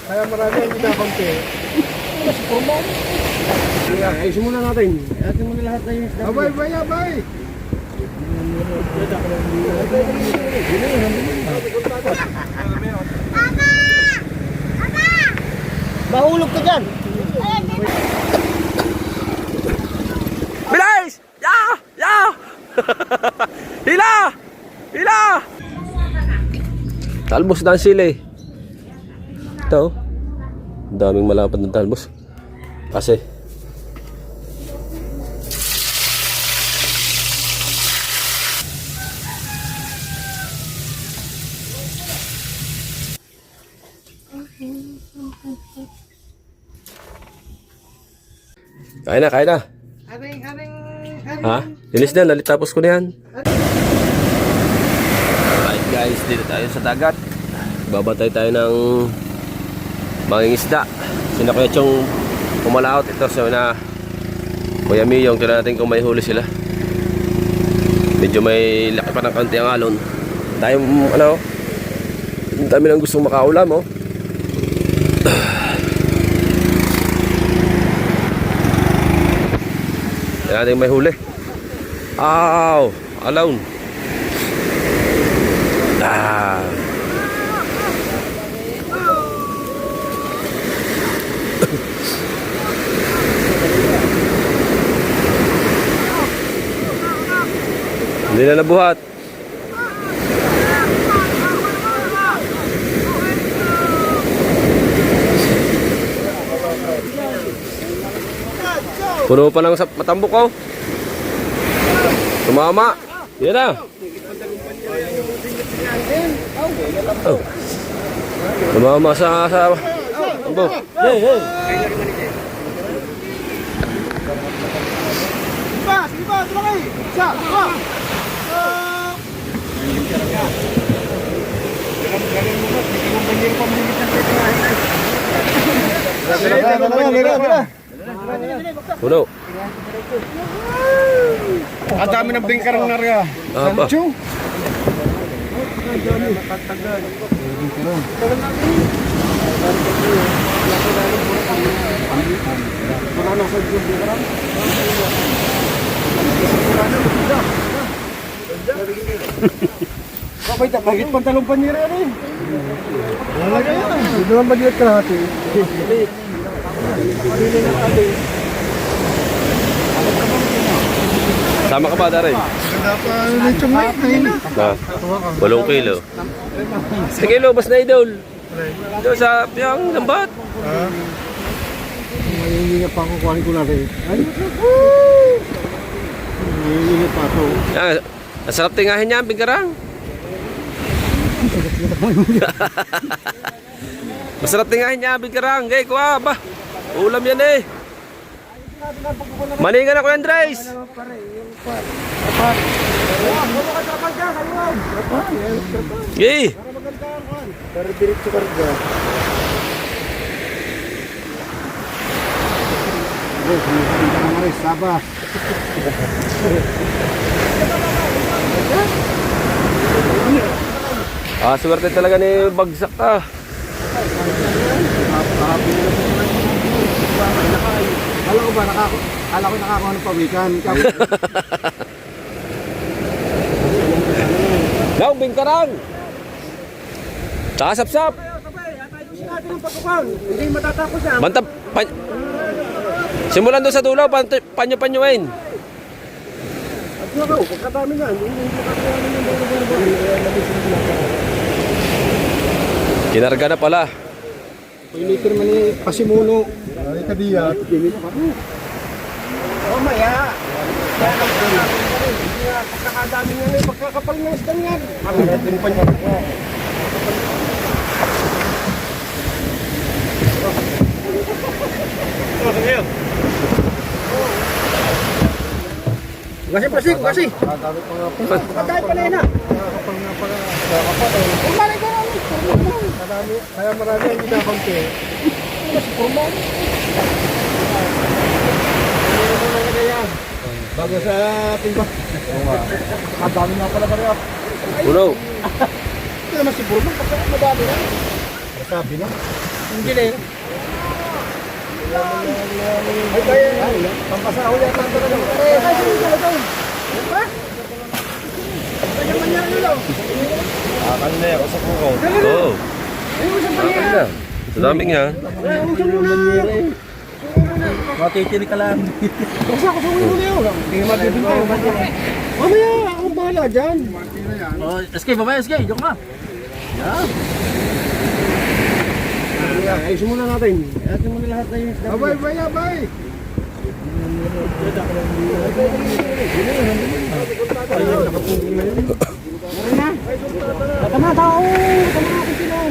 Kaya marami ang ginakaunti. Mas purma. Ayusin muna natin. Ayusin muna lahat na yung isda. Abay, abay, abay! Mahulog ka dyan! Bilis! Ya! Ya! Hila! Hila! Talbos na ang sili. Ito. Ang daming malapad ng talbos. Kasi Kain na, kain na. Ha? Linis na, nalitapos ko na yan. Alright guys, dito tayo sa dagat. Babantay tayo ng mangingisda. Sino kaya yung pumalaot ito so na Kuya Miyong, tira natin kung may huli sila. Medyo may laki pa ng kanti ang alon. Tayo, ano, dami lang gustong makaulam, oh. Yan natin may huli. Ow! Alone. Ah. Hindi na nabuhat. Puno pa lang sa matambok ko. Tumama. Yan na. Oh. Tumama sa tambok. Hey, hey. Sige ba, tulakay! Isa, dua! Puno. Ang dami ng bingkarang narya. Aba. Sancho. Bakit pantalong panira rin? Wala ka yan. Hindi naman maliit ka natin. Sama ka ba, Daray? Ganda pa lechong na ito. Na, 8 kilo. 10 kilo, bas na idol. Ito sa piyang lambat. Mahihingi pa ako, kuhanin ko na rin. Ay, mahihingi pa ako. Yan, nasarap tingahin niya ang bingkarang. Masarap tingahin niya ang bingkarang. Gay, kuha ba? Ulam yan eh. Maningan ako yan, Andres. Gay. Para diretso karga. Sabah. Ah, swerte talaga ni bagsak ka. Kala ko nakakuha ng pawikan. Gaw, bingkarang. Sasap-sap. Hindi matatapos yan. Banta, simulan doon sa dulo, panyo-panyuin. At nakaw, pagkatami nga. Kinarga na pala. Pilitir man ni Pasimuno. Ay, kadiya. Oh, maya. Pagkakadami nga na pagkakapal ng isdan yan. Makarating pa niya. Kasi pasig, kasi. Patay pa na yun ah. Kumarin ka namin. Kaya marami ang ginakaunti. Mas purma. Bago sa timba. Ang dami nga pala ba rin. Ulo. Ito naman si Purma. Kasi madami na. Sabi na. Engineer. Ay, kaya yan. Pampasaho yan. Akala na yan, sa kukaw. Oo. Akala na. Sa daming yan. Matitili ka lang. Basta ako sa ulo na yun. Hindi magbibintay. Mamaya, ako bahala dyan. Oh, SK, babaya SK. Joke ka. Yan. Ayusin muna natin. Ayusin muna lahat na yung... Abay, abay, abay. Tama tao. Tama ako sila.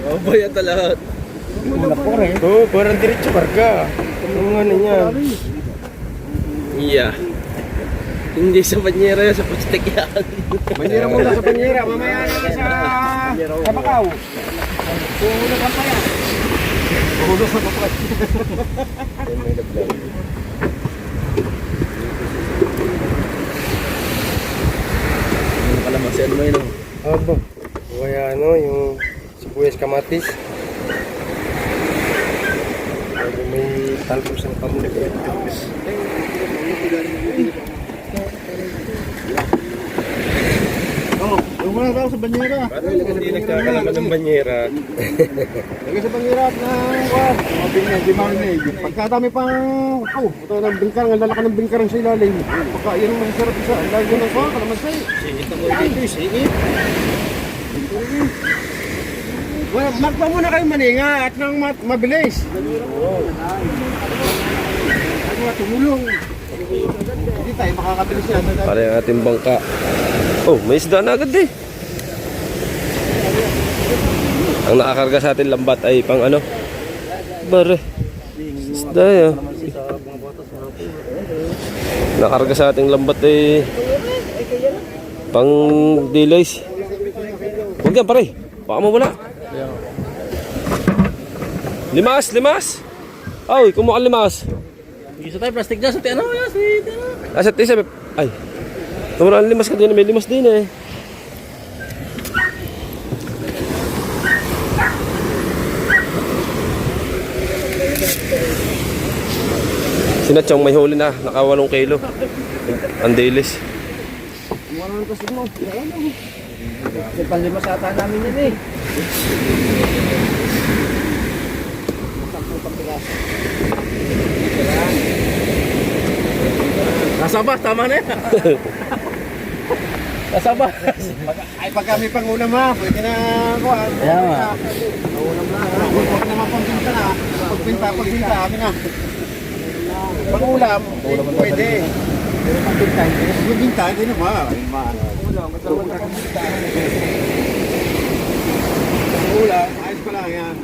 Abay ata lahat. Oo, parang diretso karga. Ang ano niya. Iya. Hindi sa banyera yan, sa plastic yan. Banyera muna sa banyera. Mamaya na sa Bakaw. Puhulo ka pa yan. Puhulo sa Bakaw. Kalamasin mo yun. Abo. Kaya ano, yung sibuyas kamatis. May talbos ng pamilya. Oh, yung mga tao sa banyera. Hindi nagkakalaman ng banyera. Lagay sa banyera at ng di marinade. Pagkadami pang, ito ng bingkar, ang lalaki ng bingkar sa ilalim. Pagka yun ang masarap isa, lagay ng kwa, kalamansi. Singit ako dito, singit. Well, magpa muna kayo maninga at nang mabilis. Ano tumulong. Hindi tayo makakabilis yan. Para yung ating bangka. Oh, may isda na agad eh. Ang nakakarga sa ating lambat ay pang ano? Bare. Isda yun. Nakakarga sa ating lambat ay pang delays. Huwag yan pare. Baka mawala. Limas, limas. Ay, kumuha limas. Isa tayo plastic dyan sa ano yan, Asa tisa, ay. Kamaraan limas ka din, may limas din eh. Sinatsyang may huli na, naka 8 kilo. Ang dilis. Marami kasi mo. Sa panlimas ata namin yan eh. Kasaba, tama na yan. Kasaba. Ay, pag kami pangulam ha, pwede na kuha. Kaya nga. Pangulam na. Huwag naman pagbinta na. Pagbinta, kami na. Pangulam, pwede. Pero pagbinta, hindi na ba? Pangulam, ayos pa lang yan.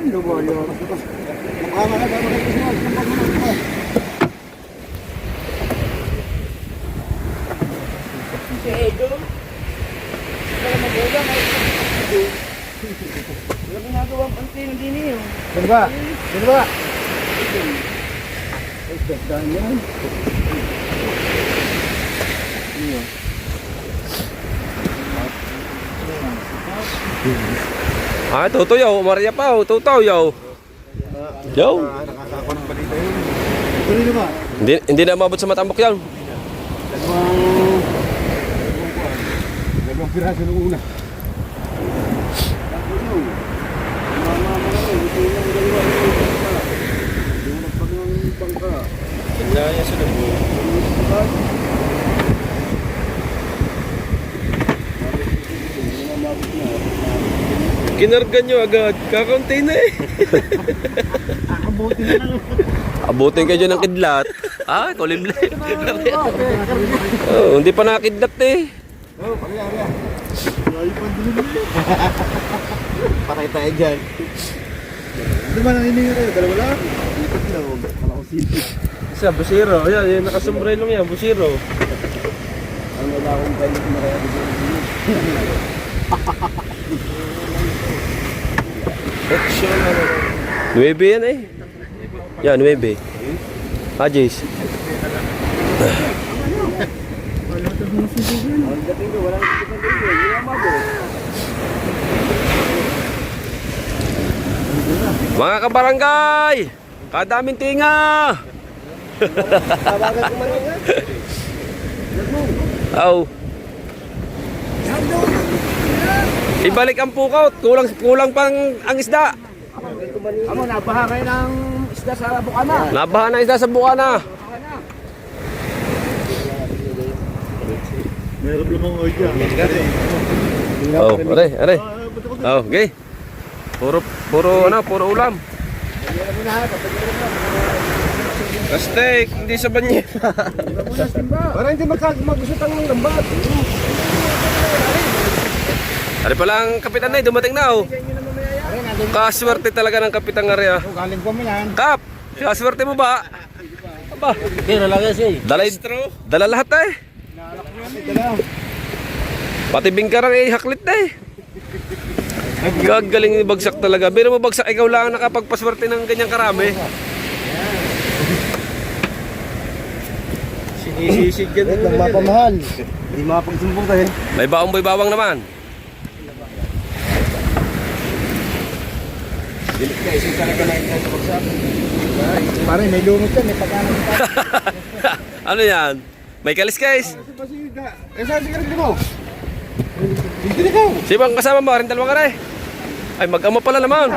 Ano ba yun? Si Edo. Wala mag-ulang. Wala ginagawa ang pansin ng dini yun. Diba? Diba? Ay, gagdaan yan. Ah, tutuyaw, Maria pa, tutaw yaw. Yaw. Nakakakon ng balita yun. Tuloy na ba? Hindi na mabot sa matambok yan. Dalawang piraso ng una. Kanya sa labo. Kinarga nyo agad, kakaunti na eh. Abutin na lang. Abutin ka dyan ng kidlat. Ah, kulimli. Oh, hindi pa nakakidlat eh. Oh, pagkaya. Patay tayo dyan. Hindi ba nanginingan kayo? Dalawa lang? Ikot lang. Wala ko sili. Isa, busiro. Ayan, yung nakasombrelong yan, busiro. Ang wala akong balik na kaya dito. Action. 9 yan eh. Yan, 9. Ah, Jace. Ang dating ko, wala nang kita dito. Hindi naman ako. Mga kabarangay, kadaming tinga. Aw. Ibalik ang pukaw, kulang pang ang isda. Amo, nabaha kayo ng isda sa bukana. Nabaha na isda sa bukana. Meron lumang oy dyan. Oh, are. Oh, okay. Puro ulam. Kastek, hindi sa banyo. Para hindi magusutang ng lambat. Ari pala ang kapitan na, dumating na oh. Kaswerte talaga ng kapitan nga rin ah. Galing po mo yan. Kap, kaswerte mo ba? Aba, Pero lang kasi. dala lahat eh. Pati bingkarang eh, haklit na eh. Gagaling ni bagsak talaga. Pero mo bagsak, ikaw lang ang nakapagpaswerte ng ganyang karami. Sinisisig yan. Ang mapamahal. Hindi makapagsumbong kayo. May bawang naman. Pare, may lumot yan. May pagkanan pa. Ano yan? May kaliskais. Eh, saan sigaret mo? Hindi ka. Sino bang kasama mo? Rin dalawa ka na eh. Ay, mag-ama pala naman.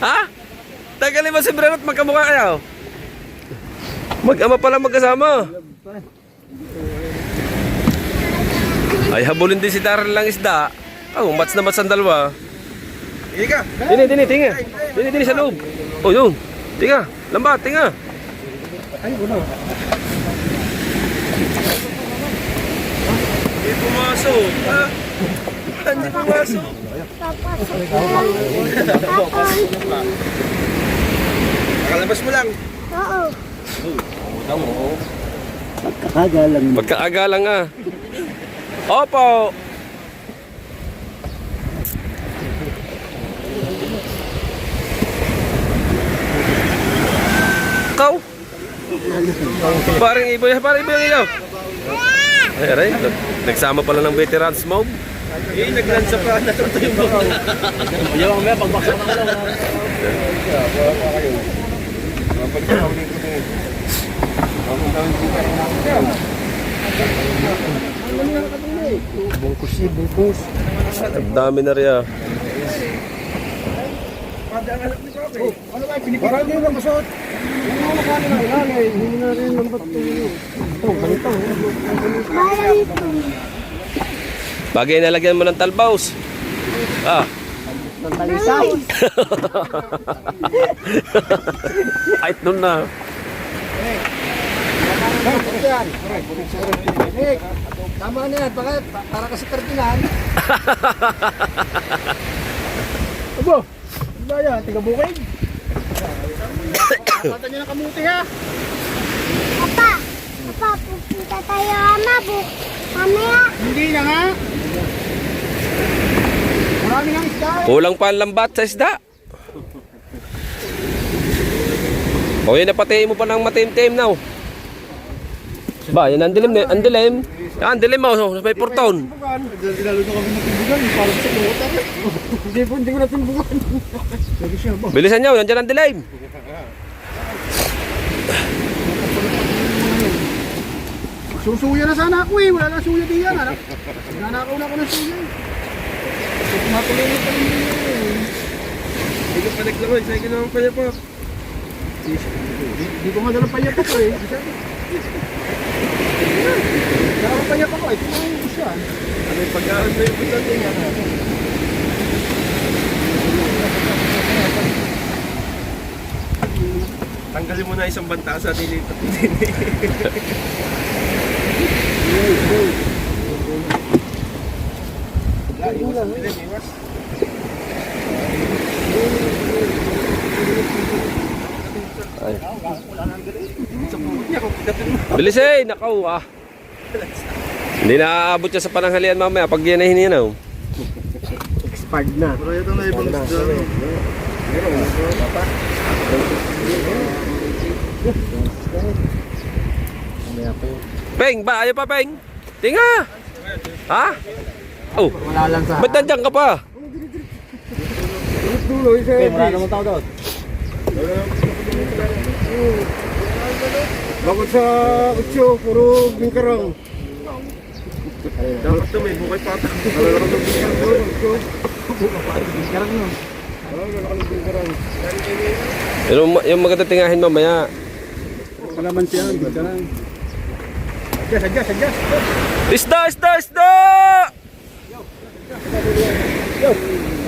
Ha? Tagalin mo si Breno at magkamukha kayo. Mag-ama pala magkasama. Ay, habulin din si Darrell lang isda. Oh, mats na mats ang dalawa. Hindi ka. Tinga. Dini sa loob. Oh, yun. Tinga. Lambat, tinga. Ay, uno. Hindi pumasok. Ha? Hindi pumasok. Nakalabas mo lang. Kagalang. Pagkaaga lang ah. Opo. Ikaw? Parang iba yung ilaw. Ay, aray. Nagsama pala ng veterans mob. Eh, naglansa pa. Natuto yung buko. Yung may pagbaksak na lang. Bungkus. Ang dami na rin ah. Ano ba? Parang hindi lang basot. Hindi mo makano na ilalay. Hindi na rin lang ba't ito. Ganito. Bagay nalagyan mo ng talbaws. Ah. Ng talisay. Kahit nun na. Nick, tama na yan. Para kasi kardinan. Abo, ano ba yan? Tiga-bukid? Pata niyo ng kamuti ha? Papa, pupunta tayo amabuk. Mamaya. Hindi na nga. Marami ng isda. Kulang pa ang lambat sa isda. O yun, napatayin mo pa ng matim-tim now. Ba, yan ang dilim. Yan, ang dilim mo. May porton. Lalo na kami natimbugan. Parang sa luta. Hindi ko natimbugan. Sabi siya ba? Bilisan nyo, nandiyan ang dilim. Susuya na sana ako eh. Wala na suya din yan. Nanakaw na ako ng suya eh. Matuloy na pa rin yun eh. Hindi ko panik lang. Sa'yo ko naman pa niya po. Hindi ko nga dalang panyapak ko eh. Dalang panyapak ko eh. Ito nga yung isa. Ano yung pagkaan mo yung putan niya? Tanggalin mo na isang banta sa dito. Bilis eh, nakaw ah. Hindi na aabot siya sa pananghalian mamaya pag yan ay hininaw. Expired na. Pero ito na ibang isda. Peng, ba? Ayaw pa, Peng? Tinga! Ha? Oh, Wala lang sa... ba't nandiyan ka pa? Dulo, isa. Wala namang tao doon. Bakit sa utso, puro bingkarang. Dapat ito may bukay pata. Bingkarang yun. Yung maganda tingahin mamaya. Kalaman siya, bingkarang. Adjust. Isda!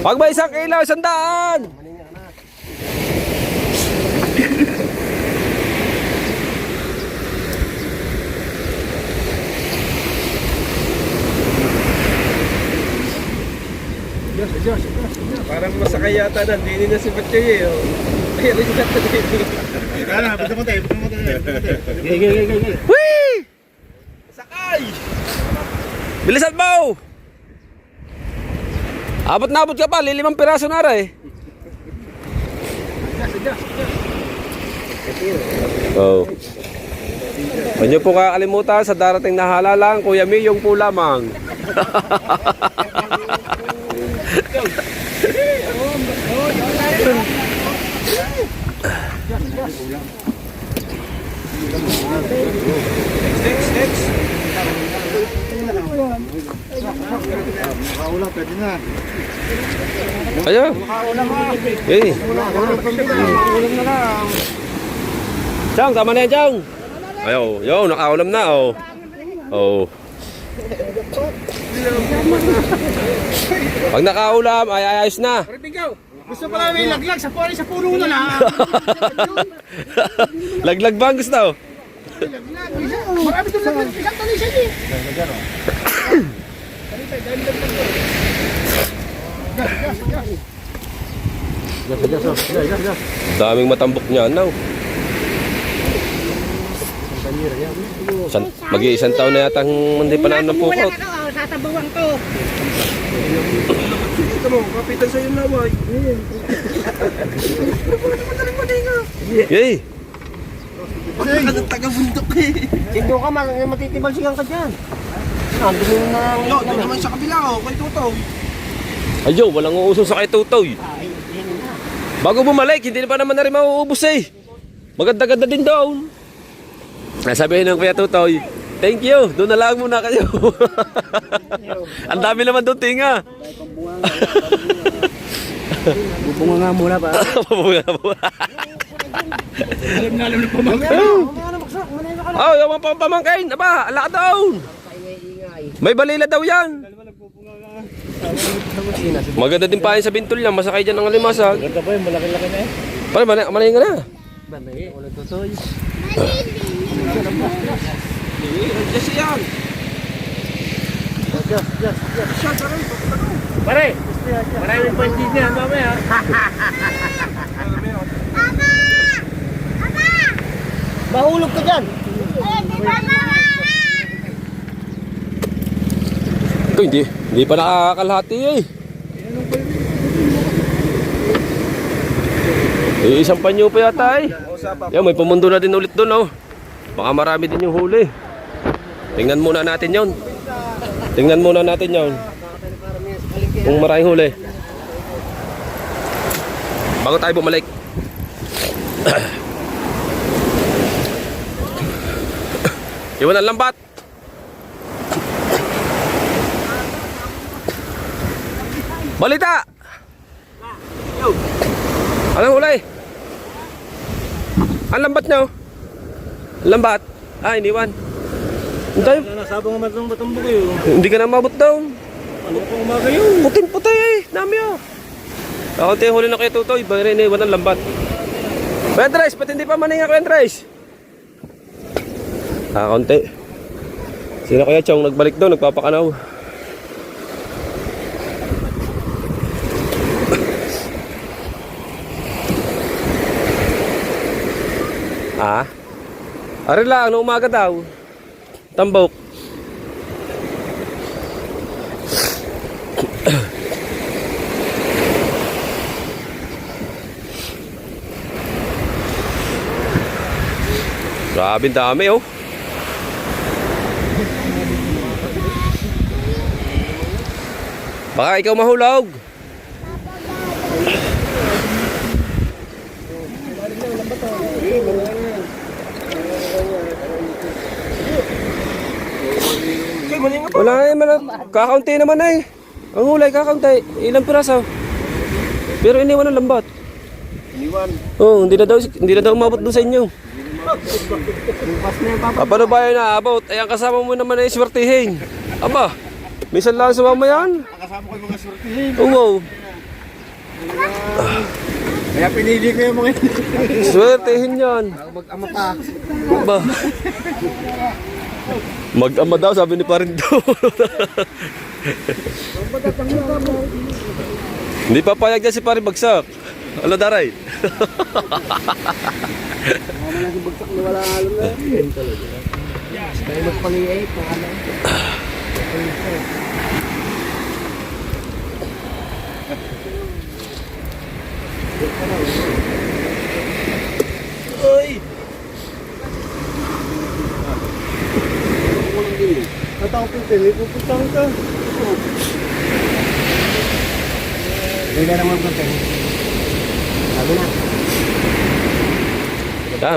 Pag may 1 kilo, 100! Adjust. Parang masakay yata na, hindi na si Batchoy eh. Kaya rin siya dito. Kaya na, punta mo tayo. Gay. Whee! Sakay! Bilisan mo! Abot na abot ka pa, 5 piraso na rin. Oh. Huwag niyo po kakalimutan sa darating na halalan, Kuya Mi, yung po lamang. Next. Makaula, pwede na. Ayun. Eh. Ulam na lang. Chong, tama na yan, Chong. Ayaw, yun, nakaulam na, oh. Oh. Pag nakaulam, ay ayos na. Ikaw, gusto pala may laglag sa puno na lang. Laglag ba ang gusto? Marami doon laglag. Isang tali siya eh. Daming matambok niya, now. Mag-iisang taon na yata hindi pa na ng pukot. Sasabawan ko. Ito mo, kapitan sa yung laway. Yay! Anong taga-bundok eh. Sindo ka, matitibal sigang ka dyan. Dumi mo na... Doon naman sa kabila ko, kay Tutoy. Ayo, walang uuso sa kay Tutoy. Bago bumalik, hindi pa naman na rin mauubos eh. Maganda-ganda din daw. Sabihin ng Kuya Tutoy, thank you, doon na lang muna kayo. Ang dami naman doon tinga. Bubunga nga muna pa. Pabunga mo. Alam na pamangkin. Oh, yung mga pamangkain, aba, ala ka doon. May balila daw yan. Maganda din pa yun sa bintol yan, masakay dyan ng alimasag. Ganda pa yun, malaki-laki na eh. Pare, malayin ka na. Banday, ulit tutoy. Yes, yan. Pare, maraming pansin niya, mamaya. Mahulog ka dyan. Ito, hindi pa nakakalahati eh. Isang panyo pa yata eh. Yan, may pumundo na din ulit doon oh. Baka marami din yung huli. Tingnan muna natin yon. Kung maraming huli. Bago tayo bumalik. Iwan ang lambat. Balita! Anong huli? Ang lambat nyo? Lambat? Ah, iniwan. Hindi, Nasabang naman itong batumbok yun. hindi ka na mabot daw. Ano pang umaga yun? Puting-puti eh. Dami oh. Kakunti huli na kayo Tutoy. Bagay rin iniwan ang lambat. Kuya Andres, ba't hindi pa maninga Kuya Andres? Kakunti. Sino kaya Chong nagbalik daw, nagpapakanaw. Ah? Ari lang, no umaga daw. Tambok. Grabe dami oh. Baka ikaw mahulog. Wala nga naman. Kakaunti naman ay. Ang hulay kakaunti. Ilang piraso. Pero iniwan ng lambat. Iniwan. Oh, hindi na daw umabot doon sa inyo. Bukas na yung papa. Paano ba yun naabot? Ay, ang kasama mo naman ay swertihin. Aba, minsan lang sumama yan. Kasama ko yung mga surtihin. Oo, Kaya pinili ko yung mga swertihin yan. mag-ama pa. Aba. Mag-ama daw, sabi ni Parindo. Hindi papayag dyan si Parin bagsak. Ano daray? Kaya magpangiyay, pangalan. Natao po yung puputang ka. Hindi na naman pagkain. Sabi na.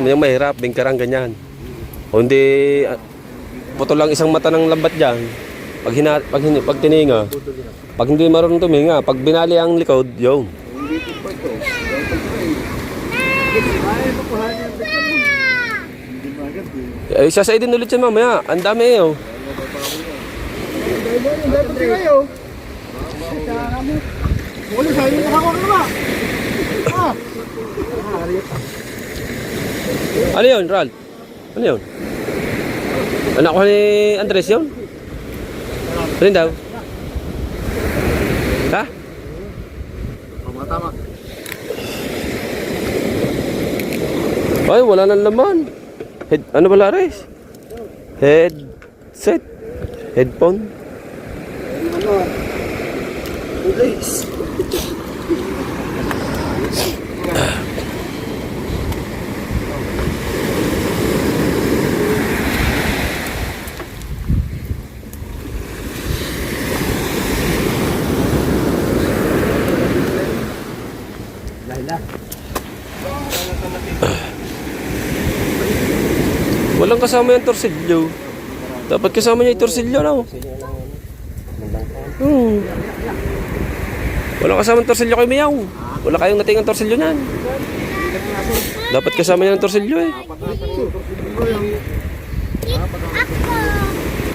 Yung mahirap, bingkarang ganyan. O hindi, putol lang isang mata ng lambat dyan. Pag tininga, pag hindi marunong tuminga, pag binali ang likod, yung. Ay, sasaidin ulit yan mamaya. Ang dami eh, oh. Dapat kayo. Wala sa inyo nakakawag na ba? Ano yun, Ral? Ano yun? Anak ko ni Andres yun? Rin daw? Ha? Tama. Ay, wala nang laman. Ano ba Lares? Headset? Headphone? Guys. Walang kasama yung torsilyo. Dapat kasama niya yung torsilyo, no? Walang kasama yung torsilyo kay Miyaw. Wala kayong natingang torsilyo niyan. Dapat kasama niya ng torsilyo eh.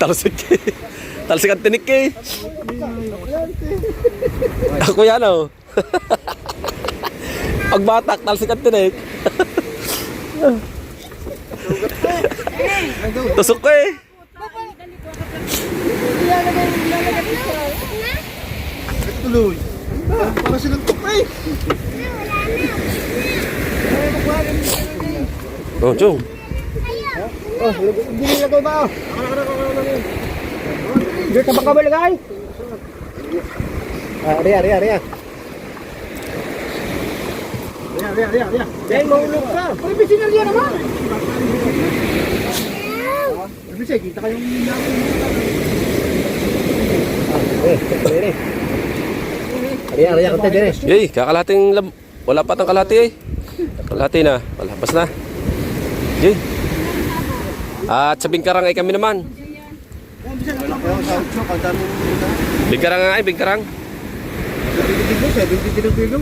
Talsik eh. Talsik ang tinik eh. Ako yan oh. Pagbatak, talsik ang tinik. Tusok ko eh. Tuloy. Para silang tukay. Oh, Chong. Oh, binilagay ba? Dito ba ka ba lagay? Riya. Riya. Dahil mahulog ka. Ay, bisinal yan naman. Bisa, kita kayong Riya, kanta dire. Yay, kakalating wala pa tang kalati eh. Kalati na. Wala, bas na. Yay. At sa bingkarang ay kami naman. Bingkarang nga ay, bingkarang.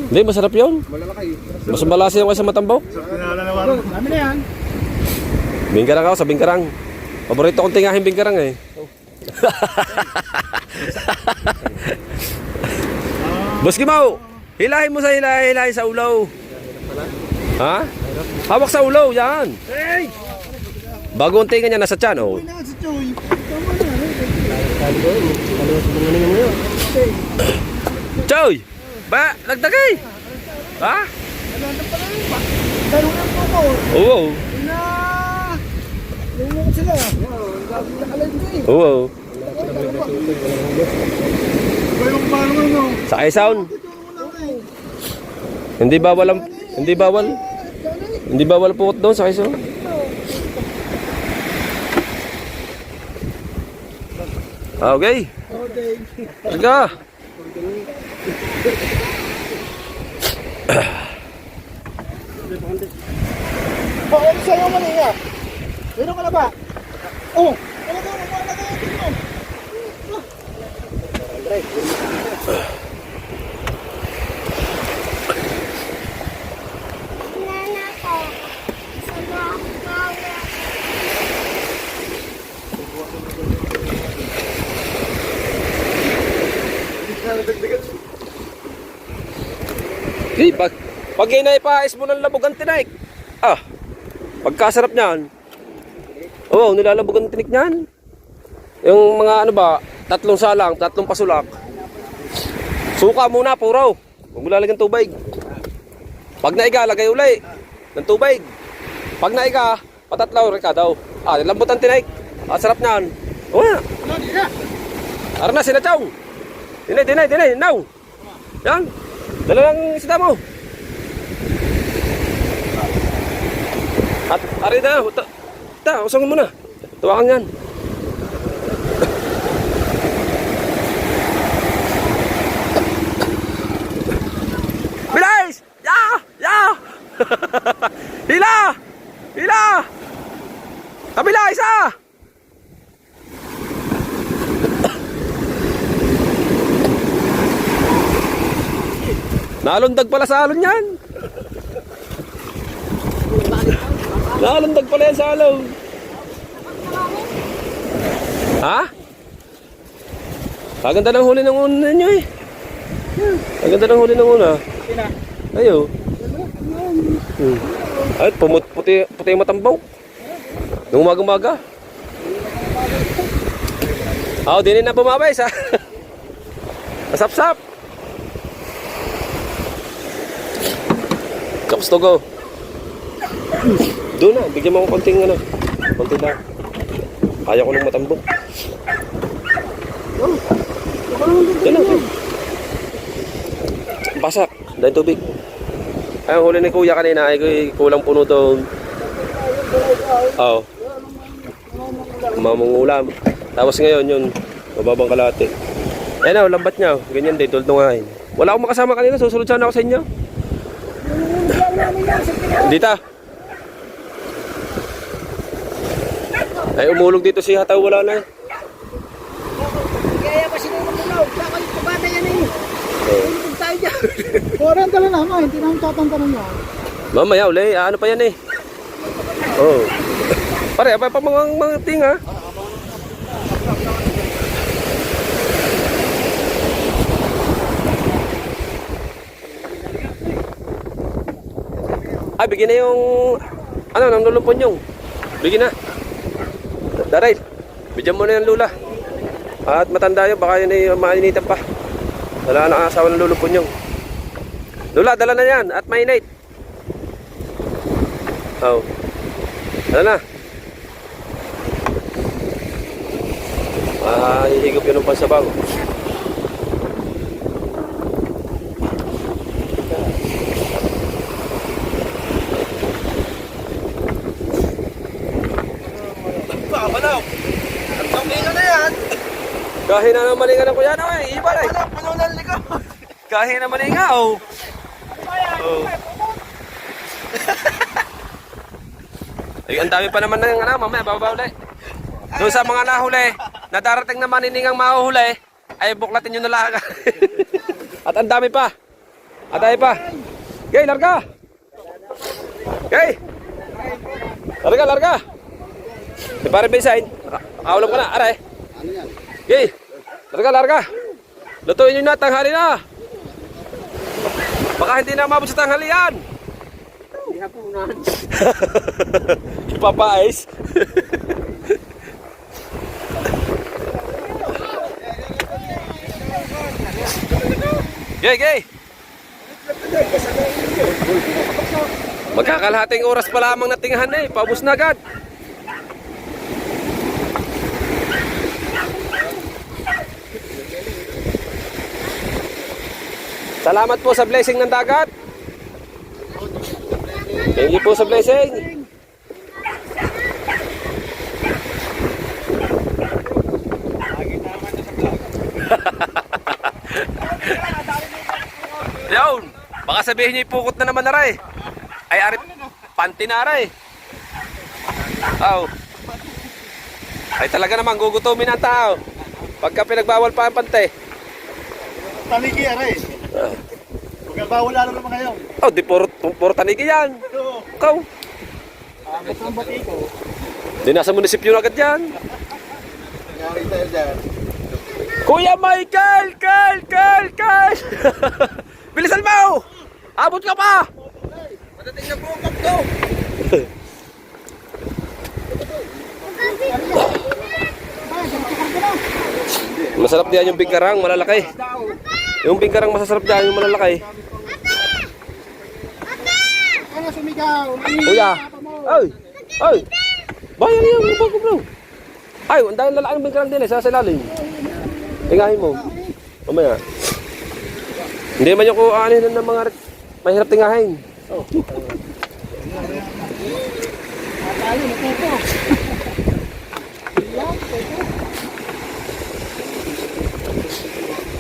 Hindi, masarap yun. Mas malasa yung sa matambok. Dami na yan. Bingkarang ako sa bingkarang. Paborito kong tingahin bingkarang eh. Boss Kimaw, hilahin mo sa hilahin sa ulaw. Ha? Hawak sa ulaw, yan. Bago ang tinga niya nasa tiyan, oh. Choy! Ba, nagdagay! Ha? Oo. Oo. Sa sound. Hindi bawal pukot doon sa sound. Okay. Sige. Ano sa'yo mali nga? Meron ka na ba? Oh! Ano ka? Ano ka? Nana ko. Sama ako. Hey, pag inaypaayos mo ng labog ang tinik. Ah, pagkasarap niyan. Oo, nilalabog ang tinik niyan. Yung mga ano ba, 3 salang, 3 pasulak. Suka muna, puro. Huwag mo lalagyan tubig. Pag naiga, lagay uli ng tubig. Pag naiga, patatlaw, reka daw. Ah, nilambot ang tinik. Ah, sarap niyan. Oo nga. Ara na, sinachaw. Dinay, now. Yan. Dala lang isda mo. At ari na, usangin mo na. Tuwakan yan. Bilis! Ya! Hila! Kabila, isa! Nalundag pala sa alon yan. Nalundag pala yan sa alon. Ha? Kaganda ng huli ng una ninyo eh. Kaganda ng huli ng una. Ayo. Ay, puti yung matambaw. Nung umaga-umaga. Oo, di na bumabay sa masap-sap. Kaps to go. Doon na, bigyan mo ako konting ano. Konti lang. Kaya ko nang matambok. Doon na. Basak. Dahil tubig. Ay, ang huli ni kuya kanina ay kulang puno doon. Oo. Mamang ulam. Tapos ngayon yun, mababang kalate. Ayan o, lambat niya. Ganyan din, tultungahin. Wala akong makasama kanina, susunod sana ako sa inyo. Dita. Ay, umulog dito si Hataw, wala na eh. Kaya pa sinulong mo na. Saka yung pabata yan eh. Tulog tayo dyan. Koran tala na nga. Hindi naman tatantanan niya. Mamaya uli, ano pa yan eh. Oh. Pare, apa pa mga ting ha? Ay, bigyan na yung ano, nang lulumpon yung. Bigyan na. Daray, bigyan mo na yung lula. At matanda yun, baka yun ay mainitan pa. Wala na asawa ng lulumpon yung. Lula, dala na yan at mainit. Oh. Dala na. Hihigop yun ng pansabaw. Kahit na naman malinga ng kuya na eh, iba na eh. Kahit na malinga, oh. Oh. Ay, ang dami pa naman ng ano, mamaya bababa ulit. Doon sa mga nahuli, na darating na maniningang mahuhuli, ay buklatin nyo na lang. At ang dami pa. At dami pa. Gay, larga. Gay. Larga. Di pare Bensain, kaulam ka na, aray. Gay, larga. Lutuin nyo na, tanghali na. Baka hindi na mabot sa tanghalian. Hindi hapunan. Ipapais. Gay. Magkakalahating oras pa lamang natinghan eh, paubos na agad. Salamat po sa blessing ng dagat. Thank you po sa blessing. baka sabihin niyo ipukot na naman na rin. Ay, ari, panty na rin. Ay, talaga naman, gugutumin ang tao. Pagka pinagbawal pa ang pante. Taligi, aray. Magkabawal lalo naman kayo. Di puro tanigi yan. Oo. Ikaw. Ba't ang bati ko? Di nasa munisipyo na agad yan. Nangyari tayo dyan. Kuya Michael! Kal! Bilisan mo! Abot ka pa! Madating na po ang to. Masarap diyan yung bingkarang, malalaki. Yung bingkarang masasarap diyan yung malalaki. Ano sumigaw? Kuya! Ay! Bayan niyo, lubog bro. Ay, ang dahil lalaki ng bingkarang din sa ilalim. Tingahin mo. Mamaya. Hindi man yung kuaanin ng mga mahirap tingahin. Tayo, natuto.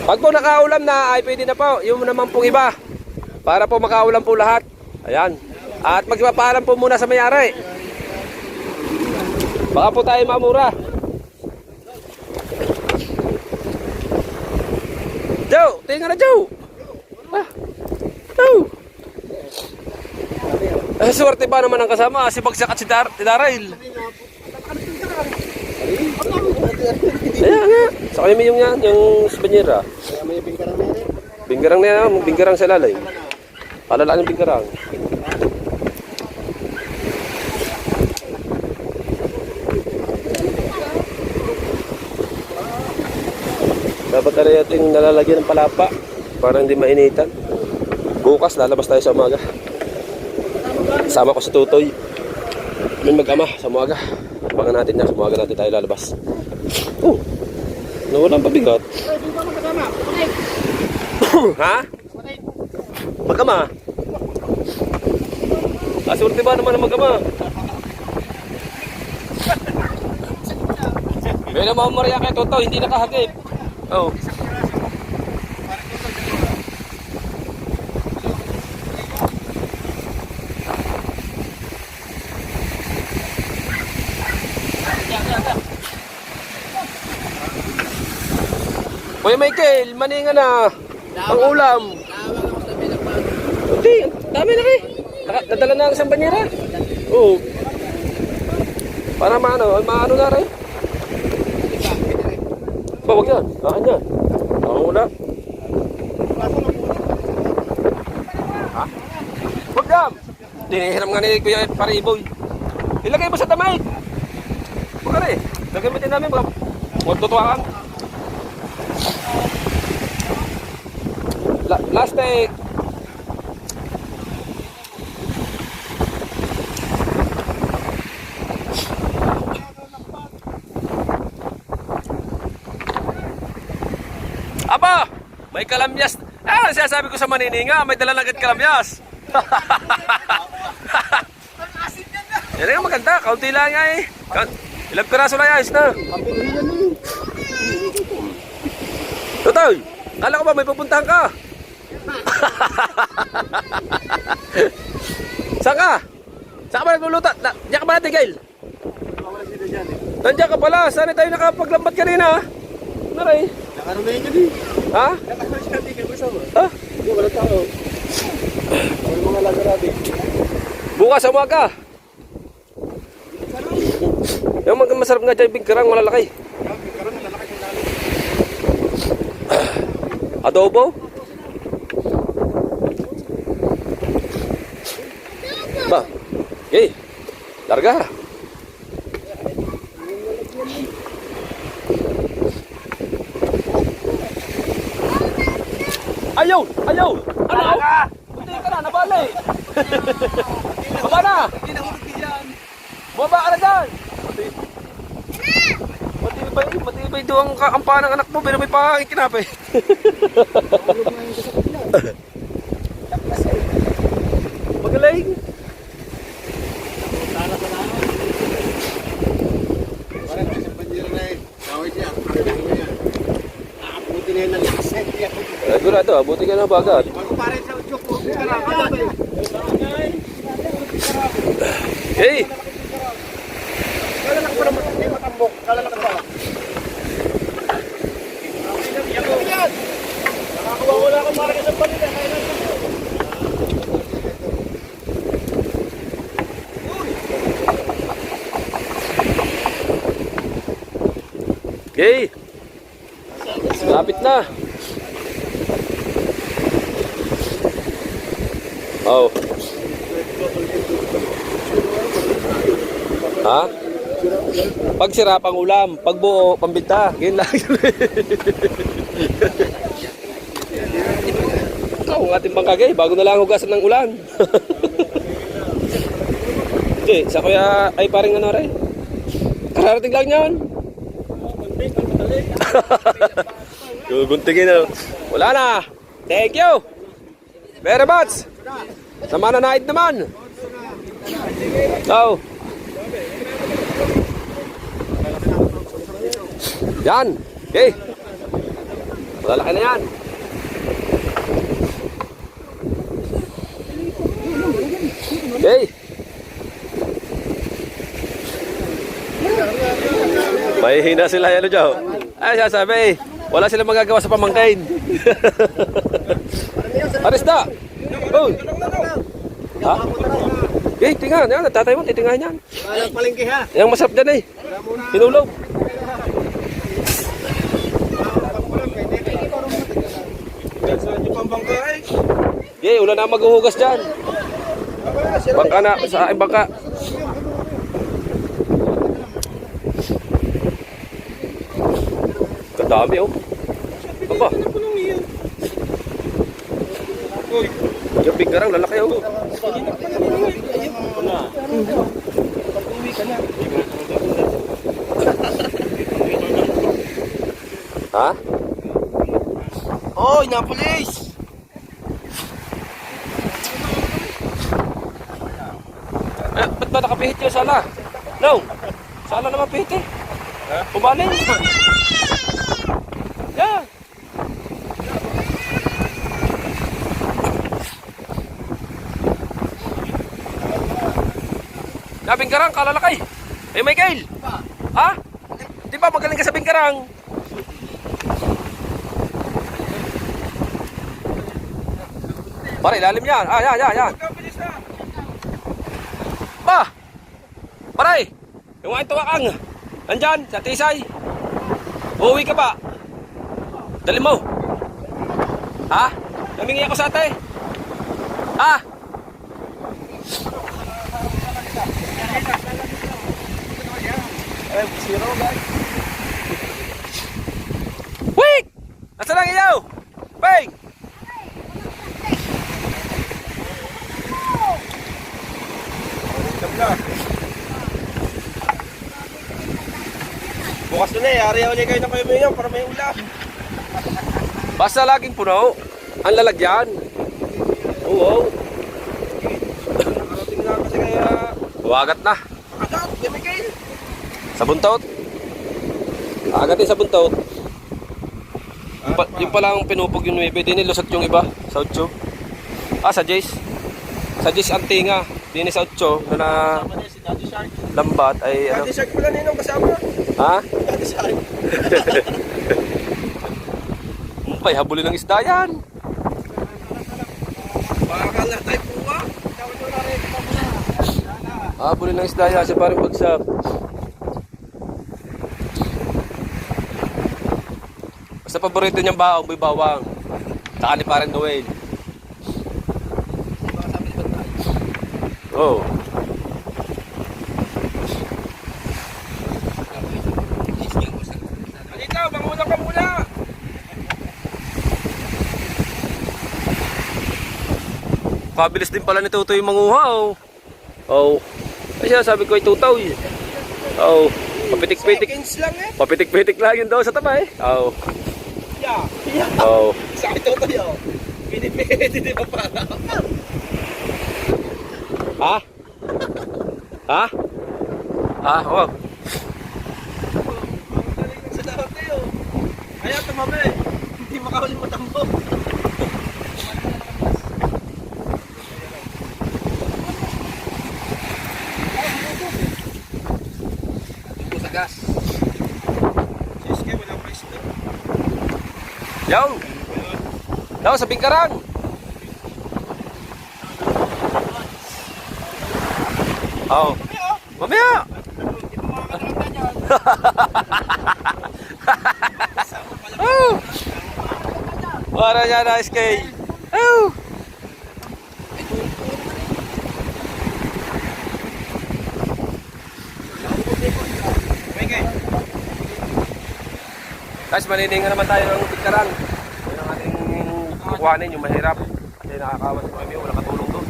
Pag po nakaulam na ay pwede na po. Yung naman pong iba. Para po makaulam po lahat. Ayan. At magpapaalam po muna sa mayari. Baka po tayo mamura. Joe! Tingnan na Joe! Joe! Swerte ba naman ang kasama? Si Bagsak at si Daryl. Kaya nga. Sa kanya yung yan, yung Spanyera. Kaya may bingkarang na rin. Bingkarang na yan, bingkarang sa lalay. Palalaan yung bingkarang. Dapat na rin yung nalalagyan ng palapa para hindi mainitan. Bukas lalabas tayo sa umaga. Sama ko si Tutoy. May mag-ama sa umaga. Abangan natin na sa umaga natin tayo lalabas. Nawalan pabigat. Di ba magkasama? Kulit. Ha? Kulit. Mag-ama? Asurti ba naman ang mag-ama? May namamariya kay Toto, hindi nakahagip. Oh. Kuya Michael, maninga na. Ang ulam. Hindi, dami na kayo. Nadala na ang isang banyera. Oo. Para maano na rin. Huwag yan. Akin yan. Ang ulam. Ha? Huwag yan. Dinihiram nga ni Kuya Pariboy. Ilagay mo sa damay. Huwag ka rin. Nagamitin namin. Huwag tutuwakan. Last take. Aba, may kalamyas. Sinasabi ko sa manininga, may dala na agad kalamyas. Yan ang maganda, kaunti lang nga eh. Ilang piraso na yan, ayos na. Tutoy, kala ko ba may pupuntahan ka? Saan ka? Saan ka ba nagluluto? Diyan ka ba natigil? Nandiyan ka pala. Saan tayo nakapaglambat kanina? Naray. Nakarunayin ka din. Ha? Nakarunayin ka kasama. Ha? Hindi, wala tao. May mga lagarati. Bukas sa umaga. Yung masarap nga dyan, bingkarang malalaki. Adobo? Ba? Okay. Larga. Ayaw! Ayaw! Ano? Hindi ka na, nabali! Baba na! Baba ka na dyan! Matibay doon ang paa ng anak mo, pero may paa ang kinapay. Magaling! Parang isang banjira na eh. Kaway siya. Nakaputi na yun ng lakset. Sigurado, abuti ka na bagat. Bago parang sa udyok ko. Hey! Kala lang ko naman, hindi matambok. Kala lang ba? Nakakuha ko lang akong market sa panila. Kaya lang. Okay. Lapit na. Oh. Ha? Pag sira pang ulam, pag buo pambinta. Ganyan lang. Ikaw ang ating pangkagay, bago na lang hugasan ng ulan. Hindi, sa kuya ay paring ano rin. Kararating lang yan. Guguntingin na. Wala na. Thank you. Very much. Sa mananahid naman. Oh. Yan. Okay. Malalaki na yan. Okay. Mahihina sila yan dyan. Ay, sasabi, wala silang magagawa sa pamangkain. Arista! Oh! Ha? Eh, tingnan. Yan, tatay mo, titingahin yan. Walang palengke ha. Yang masarap dyan eh. Hinulog. Saan yung pambangkay? Okay, wala na maghuhugas dyan. Bangka na, sa aking bangka. Kadami oh. Aba. Yung bigkarang lalaki oh. Ha? Oh, Inapolis! Ba't ba nakapihit yung sala? No. Sala naman pihit eh. Pumaling. Yan. Bingkarang, kalalakay. Eh, Michael. Ha? Di ba magaling ka sa bingkarang? Pare, lalim yan. Ah, yan. Ba! Pare! Yung aking tuwakang. Nandyan, sa Tisay. Uuwi ka ba? Dali mo. Ha? Namingi ako sa ate. Ha? Wait! Nasa lang ilaw? Bang! Bukas na eh, ari ulit kayo ng kayo ngayon para may ulam. Basta laging puno. Ang lalagyan. Oo. Nakarating na kasi kaya... Wagat na. Agat, Miguel! Sa buntot. Agatin sa buntot. Yung palang pinupog yung 9. Di nilusot yung iba. Sa 8. Ah, sa Jace. Sa Jace Antinga. Di ni sa 8 na Si Daddy Shark. lambat ay ano. Daddy Shark pala ninong kasama. Ha? Daddy Shark. Umpay, habulin ng isda yan. Baka na tayo puwa. Habulin ng isda yan. Siya parang bagsak. Basta paborito niyang baong, may bawang. Saka ni parang Noel. Oh. Halika, manguna ka muna. Pabilis din pala ni Tutoy manguha oh. Oh. Ay siya sabi ko ay tutaw eh. Oh. Papitik-pitik. Seconds lang eh. Papitik-pitik lang yun daw sa taba eh. Oh. Yeah. Oh. Sa ito tayo. Pinipiti di ba para? Ha? Ha? Ah, oh. Sa dapat tayo. Kaya tumabi. Hindi makawali matambok. Yaw! Yaw, sa Bingkarang! Oh. Mamaya! Oh! Para niya na SK. Oh! Guys, maniningan naman tayo ng Bingkarang. Yun ang ating kukuhanin, yung mahirap. Kasi nakakawas ko kami, wala katulong doon.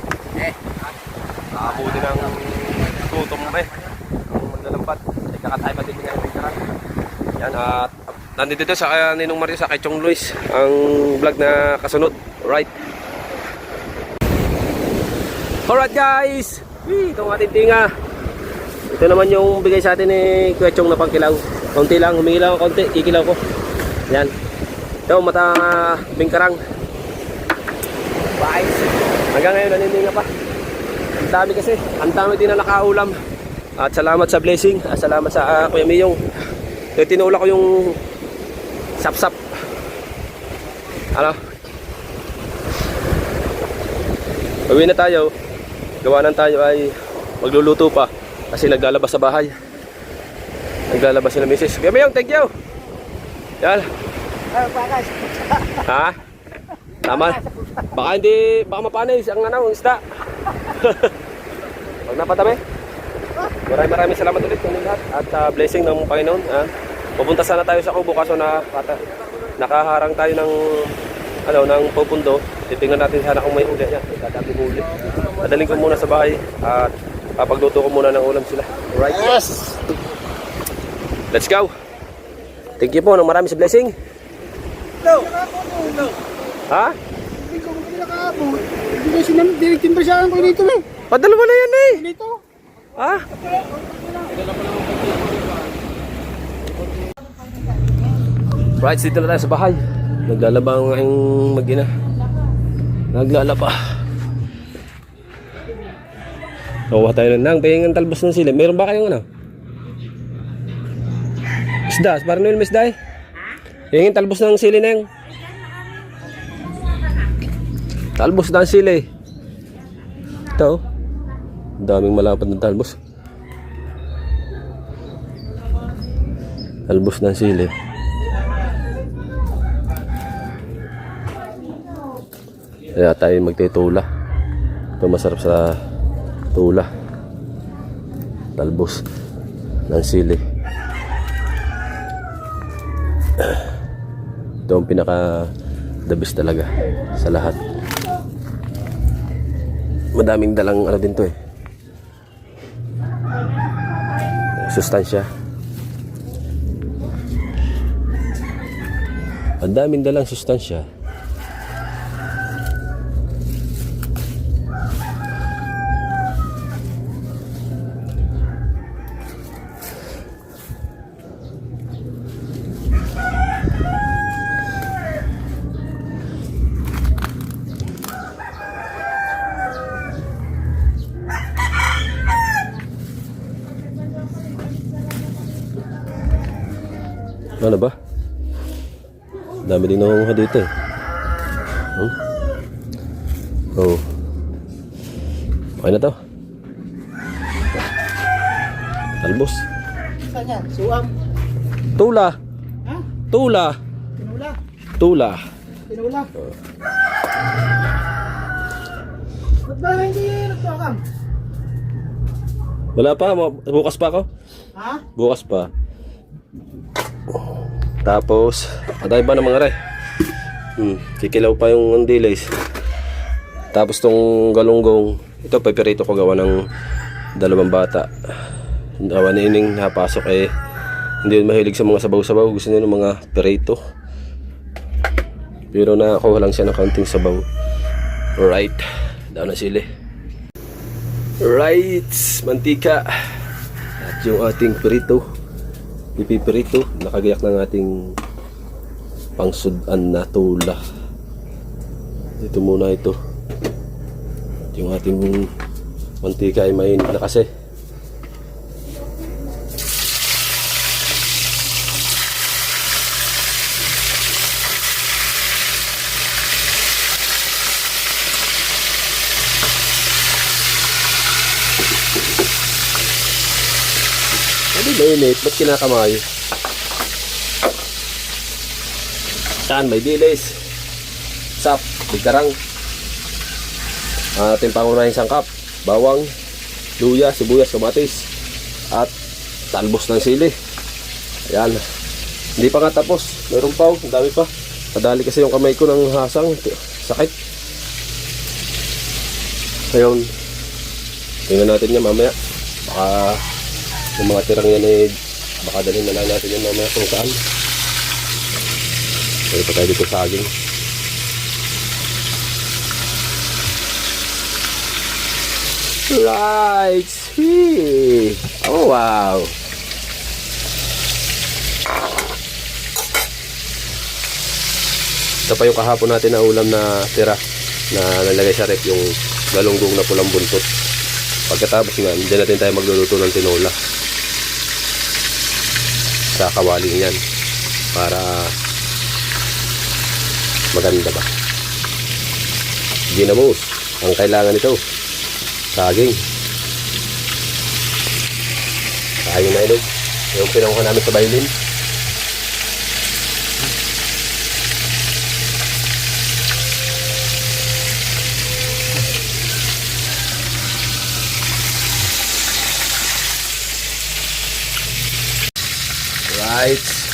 Nakabuti ng tutom ba eh. Ang maglalampat. Ay kakatay pa din ng Bingkarang. Yan, at nandito dito sa Ninong Mario sa kay Chong Luis. Ang vlog na kasunod. Alright. Alright guys! Ito ang ating tinga. Ito naman yung bigay sa atin ni Kuya Chong na pangkilaw. Konti lang, humingi lang ako konti, kikilaw ko. Yan. Ito, mata Bingkarang. Bye. Hanggang ngayon, nanindiga pa. Ang dami kasi. Ang dami din na nakaulam. At salamat sa blessing. At salamat sa Kuya Miyong. Tinula ko yung sap-sap. Ano? Uwi na tayo. Gawanan tayo ay magluluto pa. Kasi naglalabas sa bahay. Naglalabas sila misis. Kuya Miyong, thank you. Yan. Ha? Tama. Baka mapanis ang ang isda. Pag napatami. Maraming salamat ulit sa lahat at blessing ng Panginoon. Pupunta sana tayo sa Kubo kaso nakaharang tayo ng pupundo. Titingnan natin sana kung may uli yan. Dadami uli. Dadaling ko muna sa bahay at papagluto ko muna ng ulam sila. Alright. Yes. Let's go. Thank you po ng marami sa blessing. Ha? Hindi ko nakakabot. Hindi ko sinamit. Ko dito eh. Padalawa na yan eh. Dito. Ha? Right, dito na tayo sa bahay. Naglalaba ang aking mag-ina. Naglalaba. Nakuha tayo ng pahingang talbos ng sili. Meron ba kayong ano? Isda, parang nil misda eh. Hingin talbos ng sili na yung talbos ng sili. Ito. Daming malapad ng talbos. Talbos ng sili. Kaya tayo magtitula. Ito masarap sa tula. Talbos ng sili. Ito ang pinaka the best talaga sa lahat. Madaming dalang ano din to eh. Sustansya. Madaming dalang sustansya. Ano ba? Dami din nangunguha dito eh. Oh. Okay na to. Talbos. Saan yan? Suam. Tula. Ha? Tula. Tinula. Tula. Tinula. Ba't ba hindi nagpakam? Wala pa. Bukas pa ako. Ha? Bukas pa. Tapos, atay ba ng mga ray? Kikilaw pa yung delays. Tapos tong galunggong, ito pepperito ko gawa ng dalawang bata. Gawa na ining napasok eh. Hindi yun mahilig sa mga sabaw-sabaw. Gusto nyo ng mga perito. Pero nakakuha lang siya ng kaunting sabaw. Right. Daw na sili. Right. Mantika. At yung ating perito. Pipipirito, nakagayak ng ating pangsudan na tula. Ito muna ito. Yung ating mantika ay mainit na kasi. Mainit, ba't kinakamay? Saan? May dilis. Sap, bigkarang. Ating pangunahing sangkap. Bawang, luya, sibuyas, kamatis. At talbos ng sili. Ayan. Hindi pa nga tapos. Mayroon pa. Ang dami pa. Nadali kasi yung kamay ko ng hasang. Sakit. Ngayon, tingnan natin yan mamaya. Baka yung mga tirang yan eh, baka dalhin na lang natin yan mamaya kung saan. Pwede pa tayo dito saging. Right, sweet. Oh wow. Ito pa yung kahapon natin na ulam na tira na nalagay sa rep, yung galunggong na pulang buntot. Pagkatapos nga, dyan natin tayo magluluto ng tinola sa kawaling yan para maganda ba. Ginamos, ang kailangan ito saging. Sayang na ilog yung pinangkuhan namin sa baylin. Right.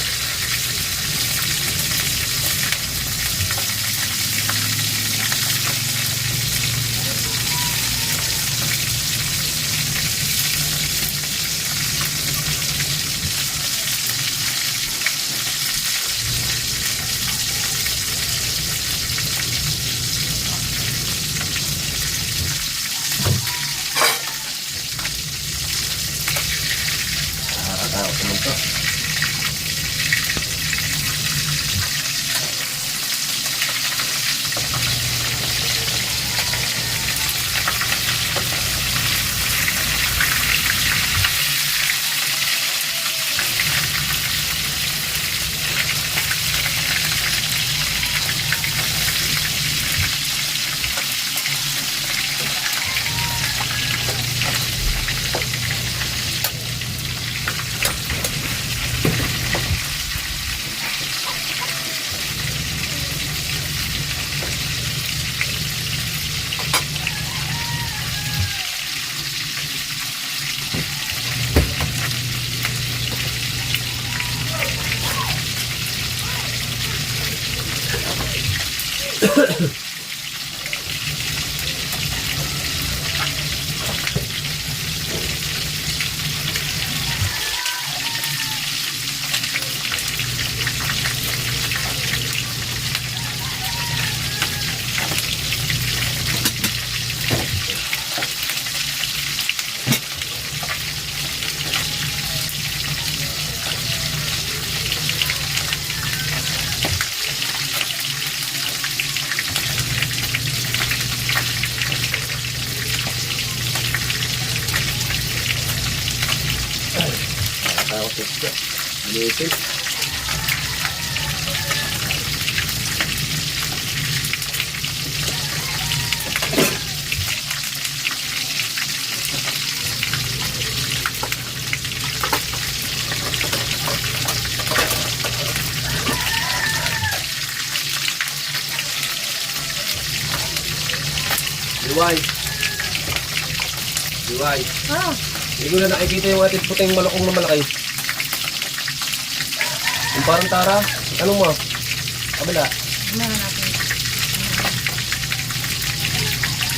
Diway. Diway. Hindi ko na nakikita yung ating puting malukong na malaki. Yung parang tara. Anong mo? Kabila. Meron natin.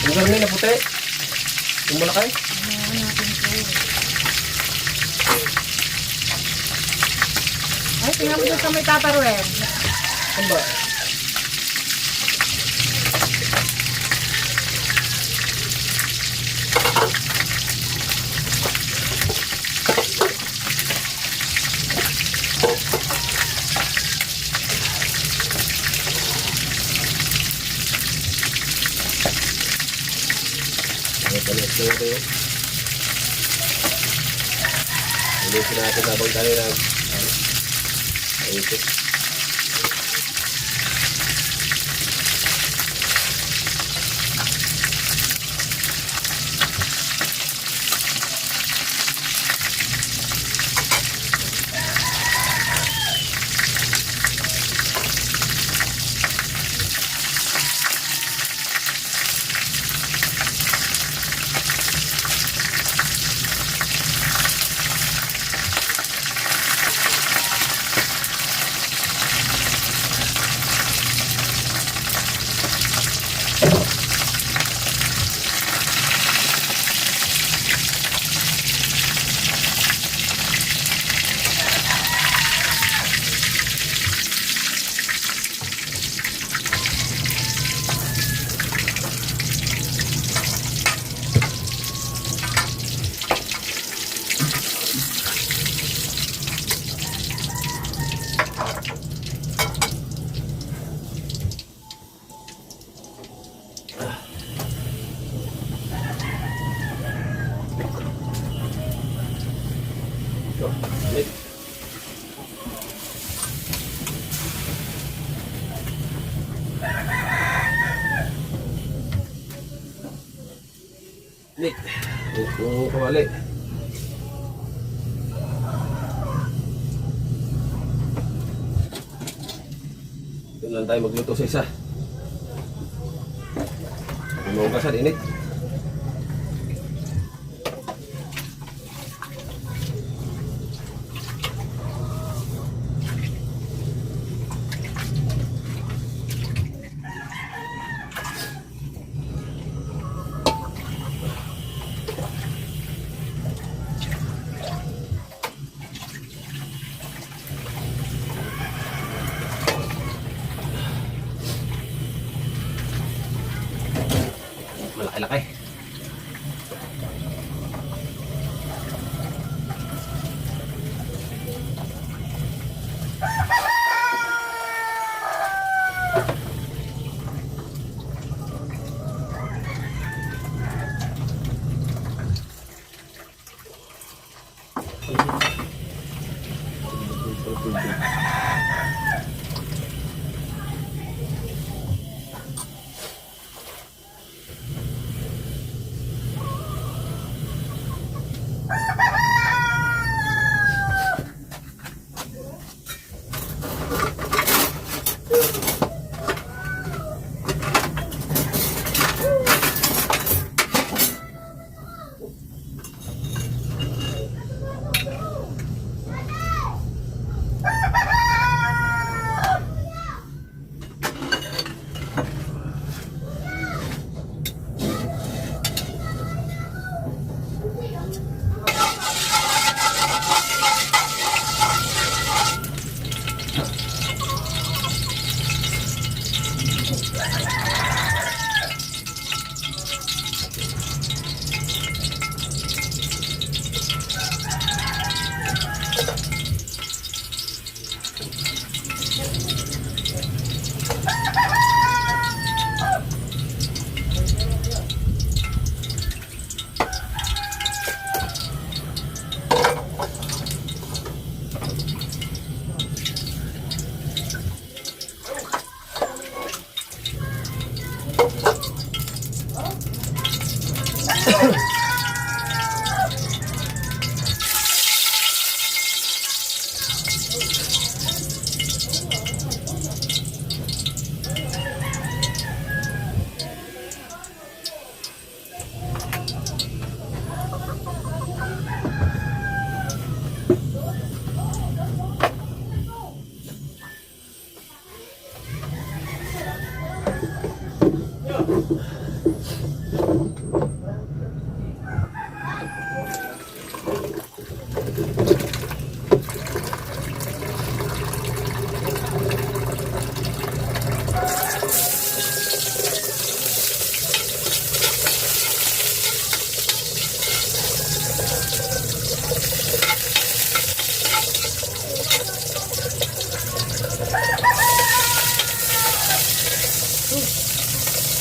Yung garni na puti. Yung malaki. Meron natin ito. Ay, tingnan mo dyan sa may tataruin. Ano ba? Ulitin natin habang tayo lang. Ito. Init. Yung kawali. Doon lang tayo magluto sa isa. Umugasan, init. Malaki-laki.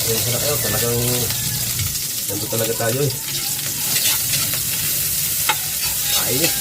Pasensya na kayo, talagang nandito talaga tayo eh. Kainit.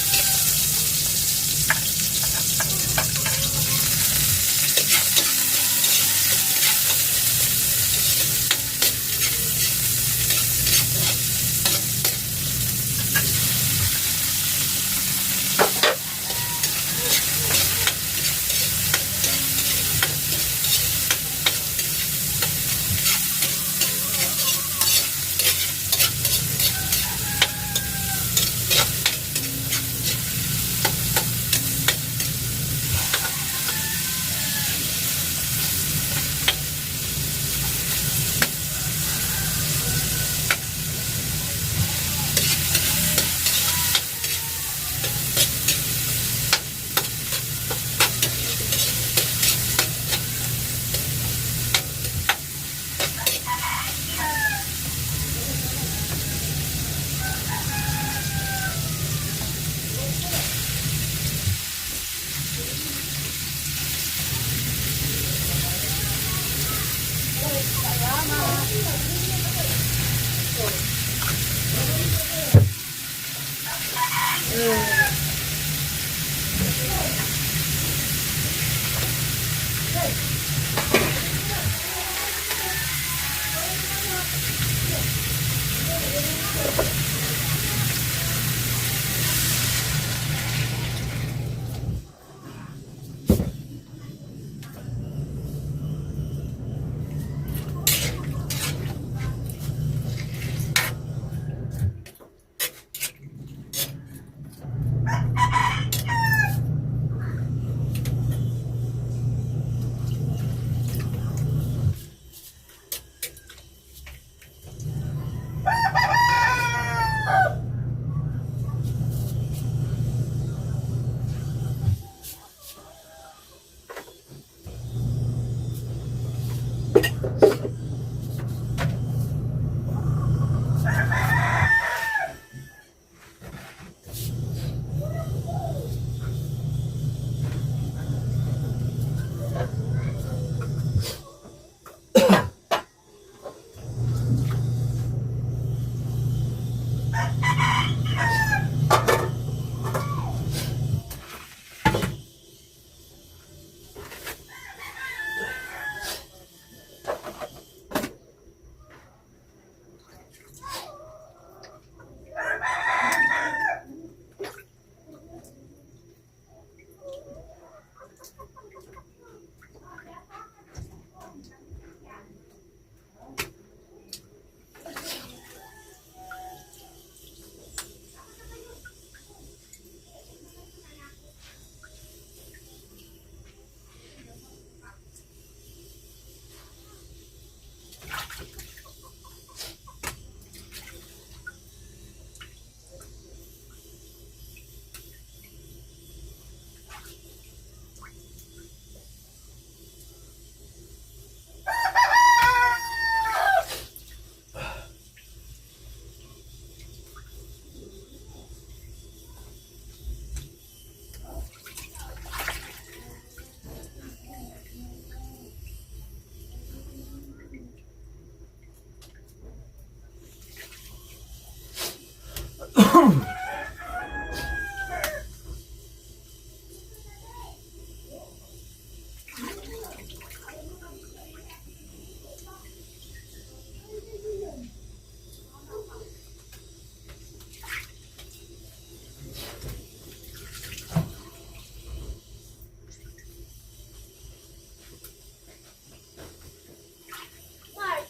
Mark,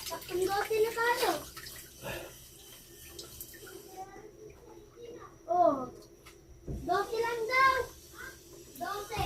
tatlong dote na tayo. Oh, dote lang daw. Dote.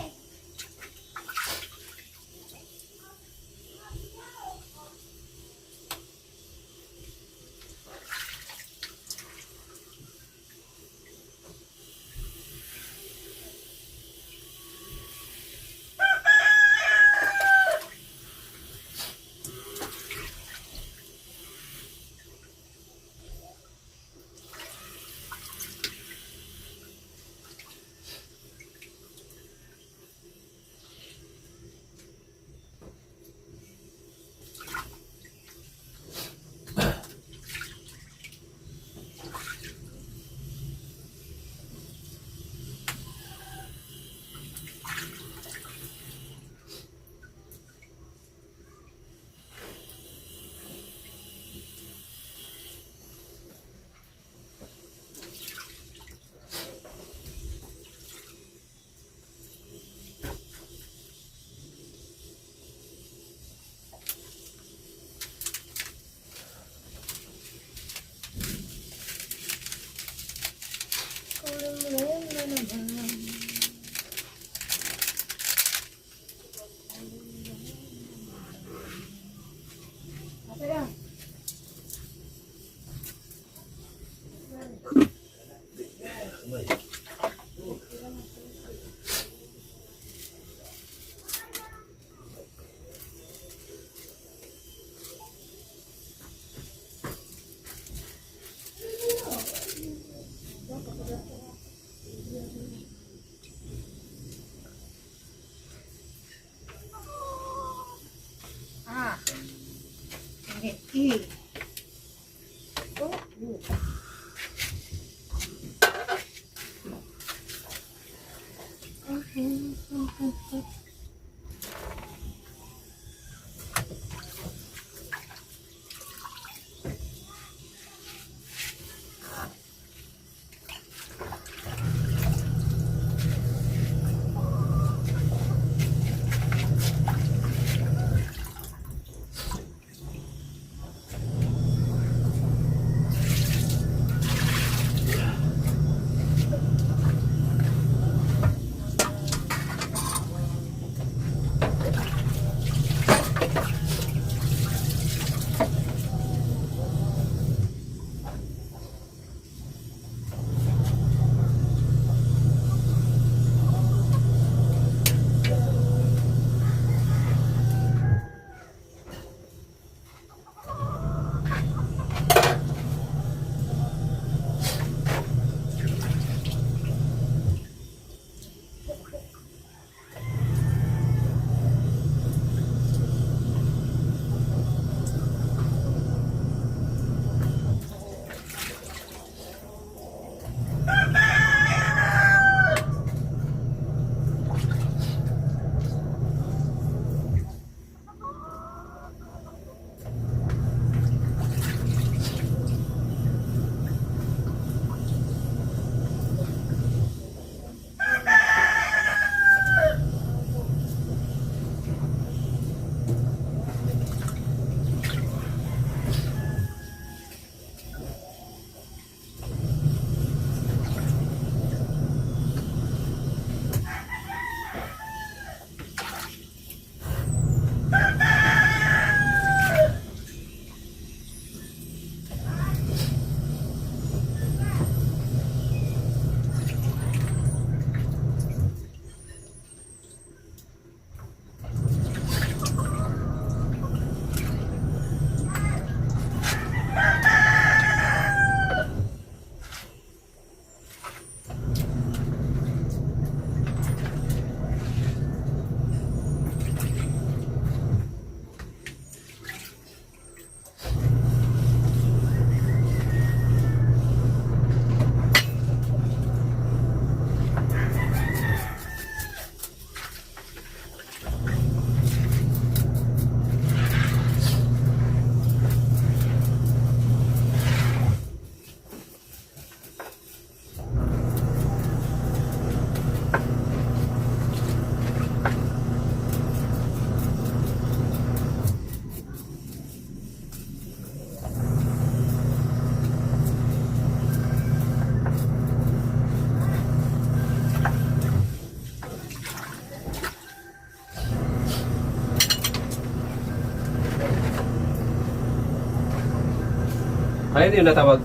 Ayun yung natawag.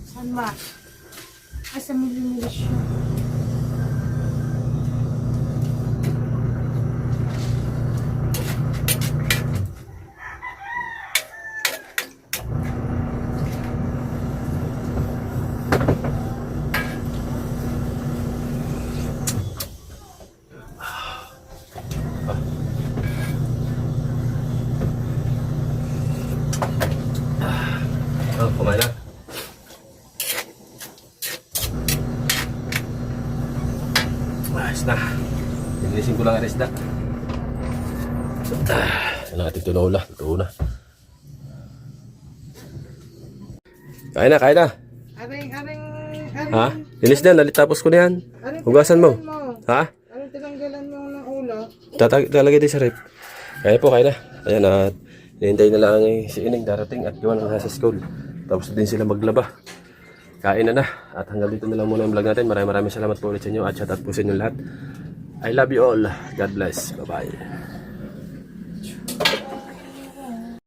Saan ba? Ay, sa milimisyon. Oh, kumain na. Ayos na. Nilisin ko lang ang isda. Yan ang ating tinola. Ito na. Kain na, kain na. Aring. Ha? Linis na, nalitapos ko na yan. Hugasan mo. Ha? Anong tinanggalan mo ng ulo? Talagay din sa rep. Kaya po, kain na. Ayan, at hinihintay na lang si Ining darating at gawa ng nasa school. Tapos din sila maglaba. Kain na. At hanggang dito na lang muna yung vlog natin. Maraming salamat po ulit sa inyo at shout out po sa inyo lahat. I love you all. God bless. Bye-bye.